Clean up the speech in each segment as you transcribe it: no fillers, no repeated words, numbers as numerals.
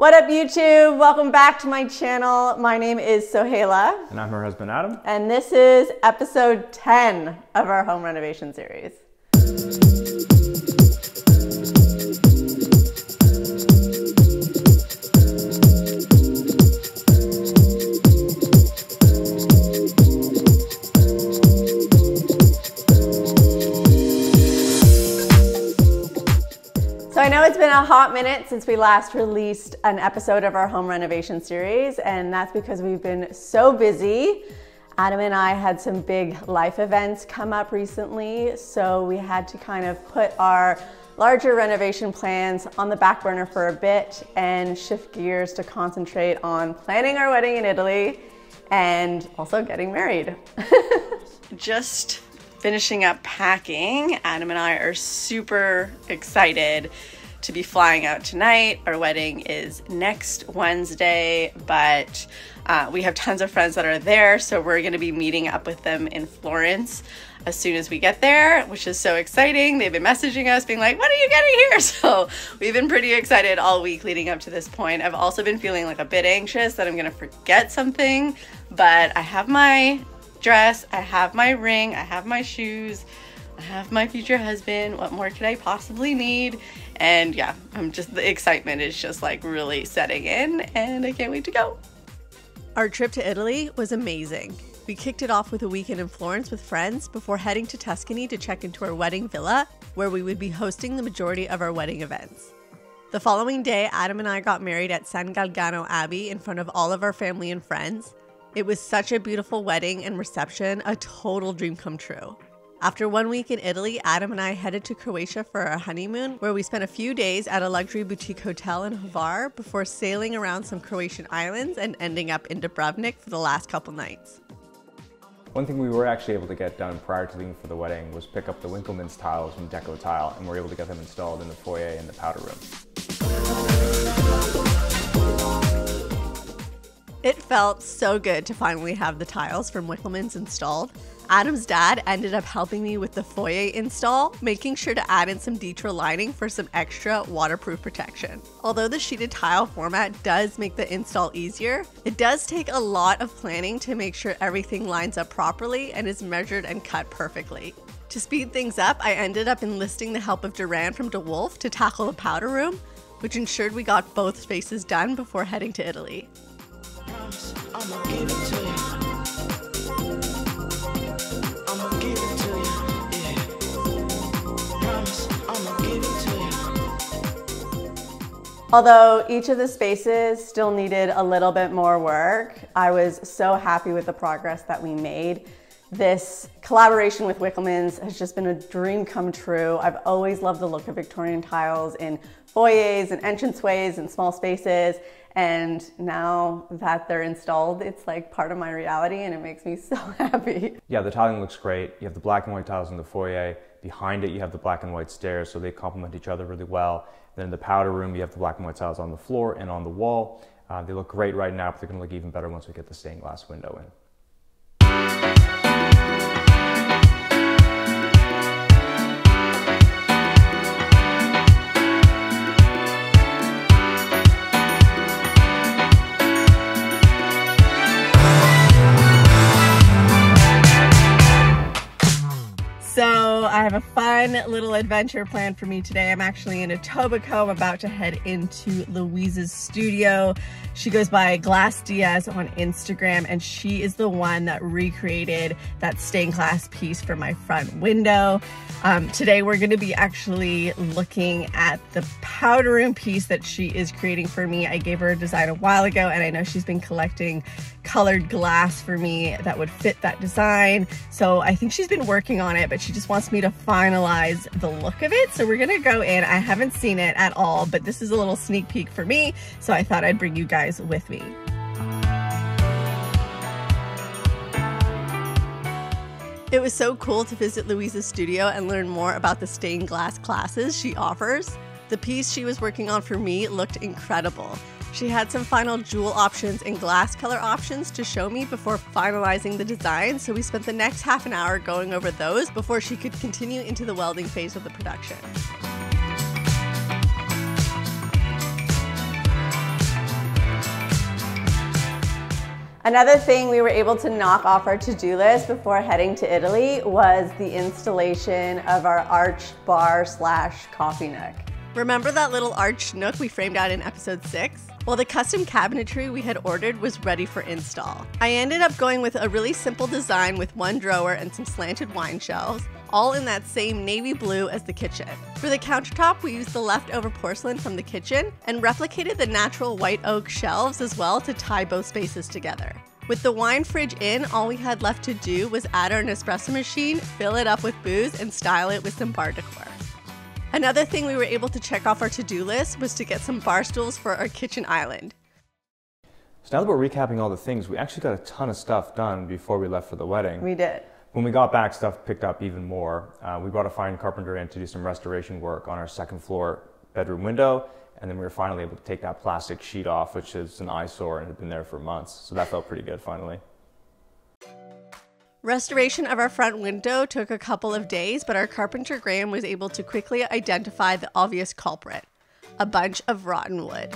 What up, YouTube? Welcome back to my channel. My name is Soheila. And I'm her husband, Adam. And this is episode 10 of our home renovation series. So I know it's been a hot minute since we last released an episode of our home renovation series, and that's because we've been so busy. Adam and I had some big life events come up recently, so we had to kind of put our larger renovation plans on the back burner for a bit and shift gears to concentrate on planning our wedding in Italy and also getting married. Just finishing up packing. Adam and I are super excited to be flying out tonight. Our wedding is next Wednesday, but we have tons of friends that are there, so we're going to be meeting up with them in Florence as soon as we get there, which is so exciting. They've been messaging us being like, when are you getting here? So we've been pretty excited all week leading up to this point. I've also been feeling like a bit anxious that I'm going to forget something, but I have my dress, I have my ring, I have my shoes, I have my future husband. What more could I possibly need? And yeah, the excitement is just like really setting in, and I can't wait to go. Our trip to Italy was amazing. We kicked it off with a weekend in Florence with friends before heading to Tuscany to check into our wedding villa, where we would be hosting the majority of our wedding events. The following day, Adam and I got married at San Galgano Abbey in front of all of our family and friends. It was such a beautiful wedding and reception, a total dream come true. After 1 week in Italy, Adam and I headed to Croatia for our honeymoon, where we spent a few days at a luxury boutique hotel in Hvar before sailing around some Croatian islands and ending up in Dubrovnik for the last couple nights. One thing we were actually able to get done prior to leaving for the wedding was pick up the Winckelmans Tiles from Deco Tile, and we were able to get them installed in the foyer and the powder room. It felt so good to finally have the tiles from Winckelmans installed. Adam's dad ended up helping me with the foyer install, making sure to add in some Deco lining for some extra waterproof protection. Although the sheeted tile format does make the install easier, it does take a lot of planning to make sure everything lines up properly and is measured and cut perfectly. To speed things up, I ended up enlisting the help of Duran from DeWolf to tackle the powder room, which ensured we got both spaces done before heading to Italy. I'ma give it to you. I'ma give it to you. Yeah. Promise, I'ma give it to you. Although each of the spaces still needed a little bit more work, I was so happy with the progress that we made. This collaboration with Winckelmans has just been a dream come true. I've always loved the look of Victorian tiles in foyers and entranceways and small spaces. And now that they're installed, it's like part of my reality, and it makes me so happy. Yeah, the tiling looks great. You have the black and white tiles in the foyer. Behind it, you have the black and white stairs, so they complement each other really well. Then in the powder room, you have the black and white tiles on the floor and on the wall. They look great right now, but they're gonna look even better once we get the stained glass window in. So I have a fun little adventure planned for me today. I'm actually in Etobicoke. I'm about to head into Louise's studio. She goes by Glass Diaz on Instagram, and she is the one that recreated that stained glass piece for my front window. Today we're gonna be actually looking at the powder room piece that she is creating for me. I gave her a design a while ago, and I know she's been collecting colored glass for me that would fit that design. So I think she's been working on it, but she just wants me to finalize the look of it. So we're gonna go in. I haven't seen it at all, but this is a little sneak peek for me. So I thought I'd bring you guys with me. It was so cool to visit Louise's studio and learn more about the stained glass classes she offers. The piece she was working on for me looked incredible. She had some final jewel options and glass color options to show me before finalizing the design, so we spent the next half an hour going over those before she could continue into the welding phase of the production. Another thing we were able to knock off our to-do list before heading to Italy was the installation of our arched bar / coffee nook. Remember that little arched nook we framed out in episode 6? Well, the custom cabinetry we had ordered was ready for install. I ended up going with a really simple design with one drawer and some slanted wine shelves, all in that same navy blue as the kitchen. For the countertop, we used the leftover porcelain from the kitchen and replicated the natural white oak shelves as well to tie both spaces together. With the wine fridge in, all we had left to do was add our Nespresso machine, fill it up with booze, and style it with some bar decor. Another thing we were able to check off our to-do list was to get some bar stools for our kitchen island. So now that we're recapping all the things, we actually got a ton of stuff done before we left for the wedding. We did. When we got back, stuff picked up even more. We brought a fine carpenter in to do some restoration work on our second floor bedroom window, and then we were finally able to take that plastic sheet off, which is an eyesore and had been there for months. So that felt pretty good finally. Restoration of our front window took a couple of days, but our carpenter Graham was able to quickly identify the obvious culprit, a bunch of rotten wood.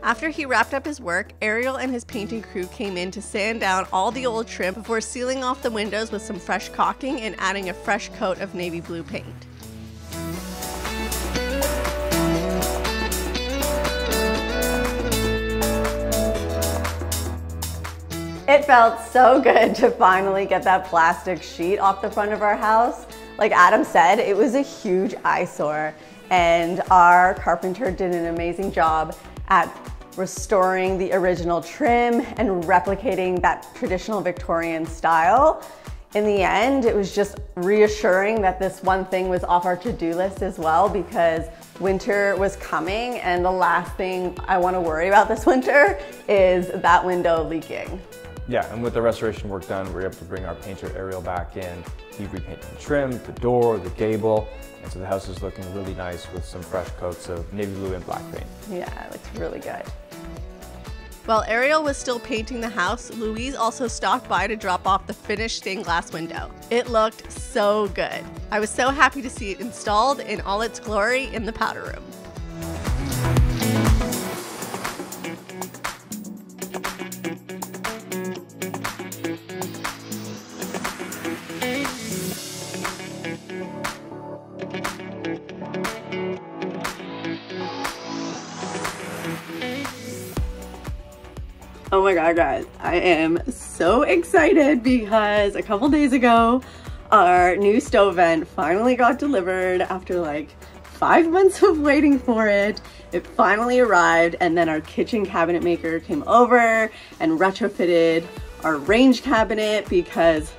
After he wrapped up his work, Ariel and his painting crew came in to sand down all the old trim before sealing off the windows with some fresh caulking and adding a fresh coat of navy blue paint. It felt so good to finally get that plastic sheet off the front of our house. Like Adam said, it was a huge eyesore, and our carpenter did an amazing job at restoring the original trim and replicating that traditional Victorian style. In the end, it was just reassuring that this one thing was off our to-do list as well, because winter was coming and the last thing I want to worry about this winter is that window leaking. Yeah, and with the restoration work done, we were able to bring our painter Ariel back in. He repainted the trim, the door, the gable, and so the house is looking really nice with some fresh coats of navy blue and black paint. Yeah, it looks really good. While Ariel was still painting the house, Louise also stopped by to drop off the finished stained glass window. It looked so good. I was so happy to see it installed in all its glory in the powder room. Oh my god, guys, I am so excited because a couple days ago, our new stove vent finally got delivered after like 5 months of waiting for it. It finally arrived, and then our kitchen cabinet maker came over and retrofitted our range cabinet because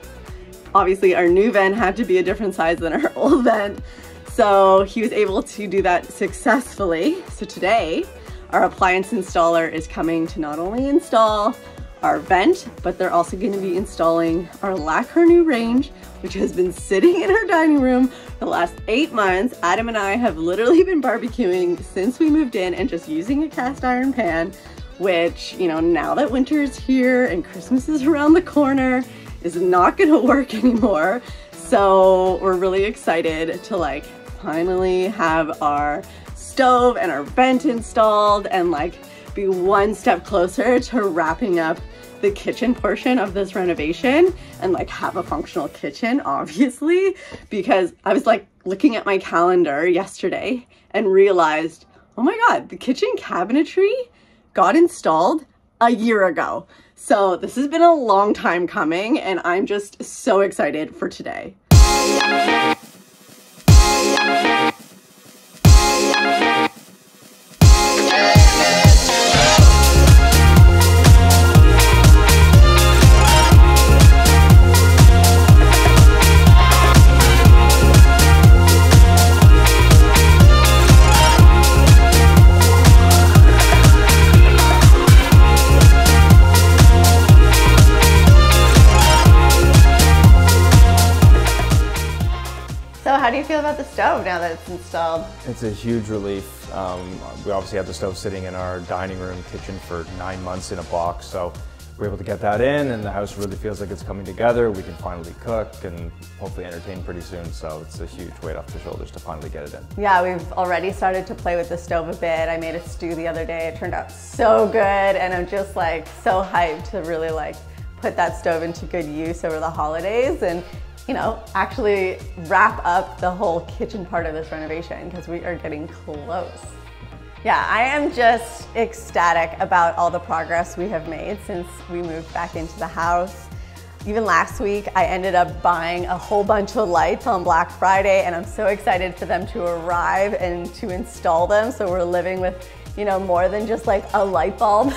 obviously our new vent had to be a different size than our old vent. So he was able to do that successfully. So today, our appliance installer is coming to not only install our vent, but they're also going to be installing our Cornue Range, which has been sitting in our dining room for the last 8 months. Adam and I have literally been barbecuing since we moved in and just using a cast iron pan, which, you know, now that winter is here and Christmas is around the corner, is not going to work anymore. So we're really excited to like finally have our stove and our vent installed and like be one step closer to wrapping up the kitchen portion of this renovation and like have a functional kitchen, obviously, because I was like looking at my calendar yesterday and realized, oh my god, the kitchen cabinetry got installed a year ago. So this has been a long time coming and I'm just so excited for today. How do you feel about the stove now that it's installed? It's a huge relief. We obviously had the stove sitting in our dining room kitchen for 9 months in a box, so we're able to get that in, and the house really feels like it's coming together. We can finally cook and hopefully entertain pretty soon, so it's a huge weight off the shoulders to finally get it in. Yeah, we've already started to play with the stove a bit. I made a stew the other day. It turned out so good, and I'm just like so hyped to really like put that stove into good use over the holidays and, you know, actually wrap up the whole kitchen part of this renovation because we are getting close. Yeah, I am just ecstatic about all the progress we have made since we moved back into the house. Even last week, I ended up buying a whole bunch of lights on Black Friday, and I'm so excited for them to arrive and to install them. So we're living with, you know, more than just like a light bulb.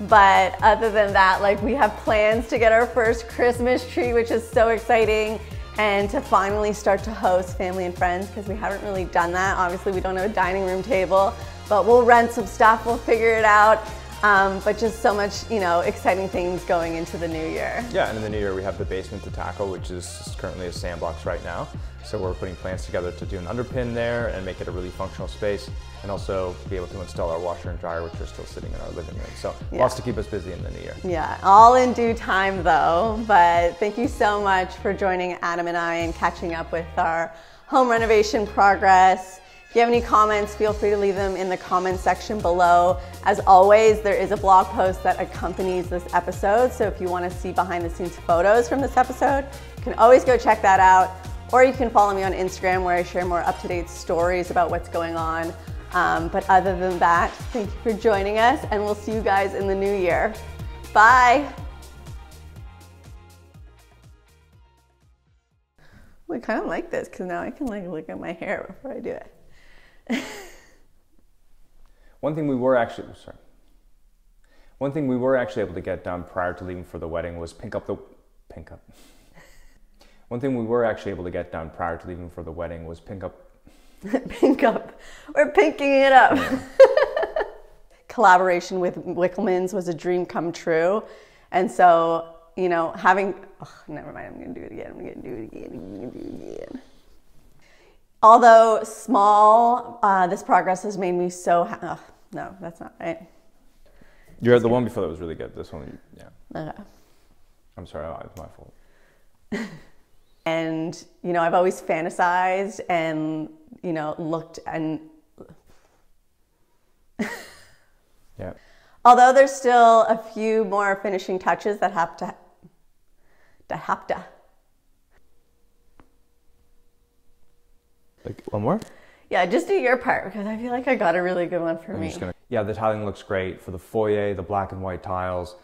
But other than that, like we have plans to get our first Christmas tree, which is so exciting, and to finally start to host family and friends because we haven't really done that. Obviously, we don't have a dining room table, but we'll rent some stuff, we'll figure it out. But just so much, you know, exciting things going into the new year. Yeah, and in the new year we have the basement to tackle, which is currently a sandbox right now. So we're putting plans together to do an underpin there and make it a really functional space, and also be able to install our washer and dryer, which are still sitting in our living room. So lots to keep us busy in the new year. Yeah, all in due time though. But thank you so much for joining Adam and I and catching up with our home renovation progress. If you have any comments, feel free to leave them in the comment section below. As always, there is a blog post that accompanies this episode, so if you want to see behind the scenes photos from this episode, you can always go check that out. Or you can follow me on Instagram where I share more up-to-date stories about what's going on. But other than that, thank you for joining us, and we'll see you guys in the new year. Bye. I kind of like this because now I can like look at my hair before I do it. One thing we were actually able to get done prior to leaving for the wedding was pink up. One thing we were actually able to get done prior to leaving for the wedding was pink up. Pink up. We're pinking it up. Collaboration with Winckelmans was a dream come true. And so, you know, having, oh, never mind, I'm gonna do it again. Although small, this progress has made me so no, that's not right. You're the one before that was really good. This one, yeah. Okay. I'm sorry, it's my fault. And, you know, I've always fantasized and, you know, looked and... Yeah. Although there's still a few more finishing touches that have to. Like one more? Yeah, just do your part because I feel like I got a really good one for me. Yeah, the tiling looks great for the foyer, the black and white tiles.